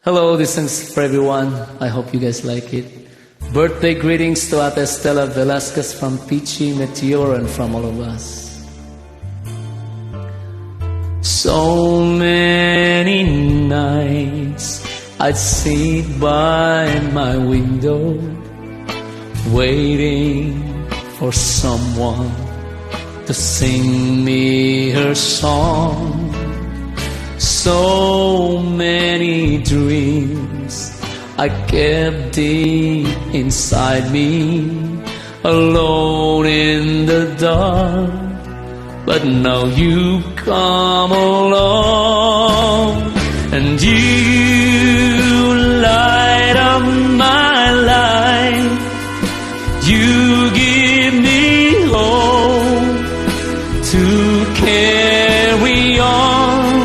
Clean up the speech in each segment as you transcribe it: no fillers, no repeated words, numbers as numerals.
Hello, this is for everyone. I hope you guys like it. Birthday greetings to Ate Stella Velasquez from Pichi, Meteor, and from all of us. So many nights I'd sit by my window, waiting for someone to sing me her song. So many dreams I kept deep inside me, alone in the dark. But now you come along, and you light up my life. You give me hope to carry on.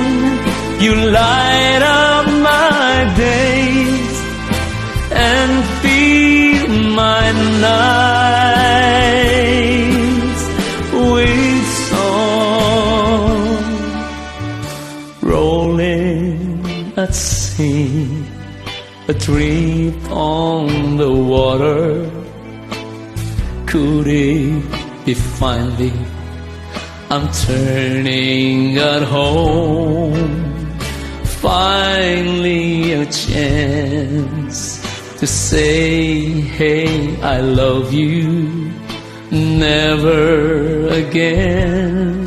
You light up my days and fill my nights with song. Rolling at sea, adrift on the water. Could it be finally I'm turning at home? Finally a chance to say, hey, I love you. Never again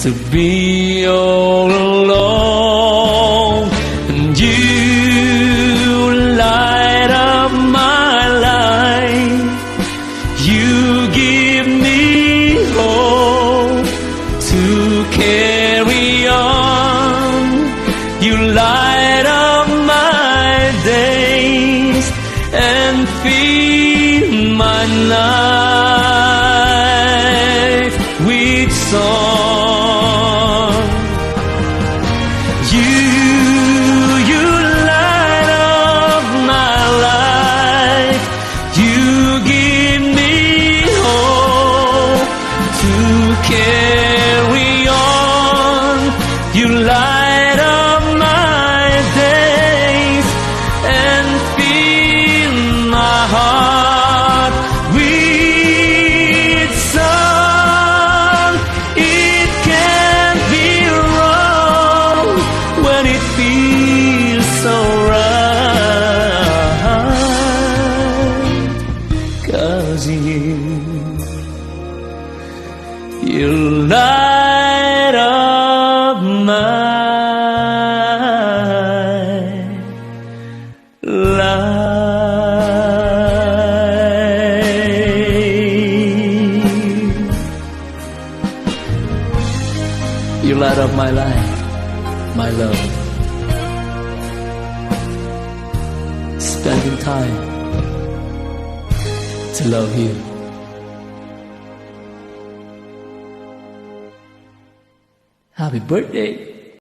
to be all alone. And you light up my life. You give me hope to carry on. You light up my days and fill my night with song. You light up my life. You give me hope to carry on. You light up heart with song. It can't be wrong when it feels so right. 'Cause you light up my life. You light up my life, my love. Spending time to love you. Happy birthday.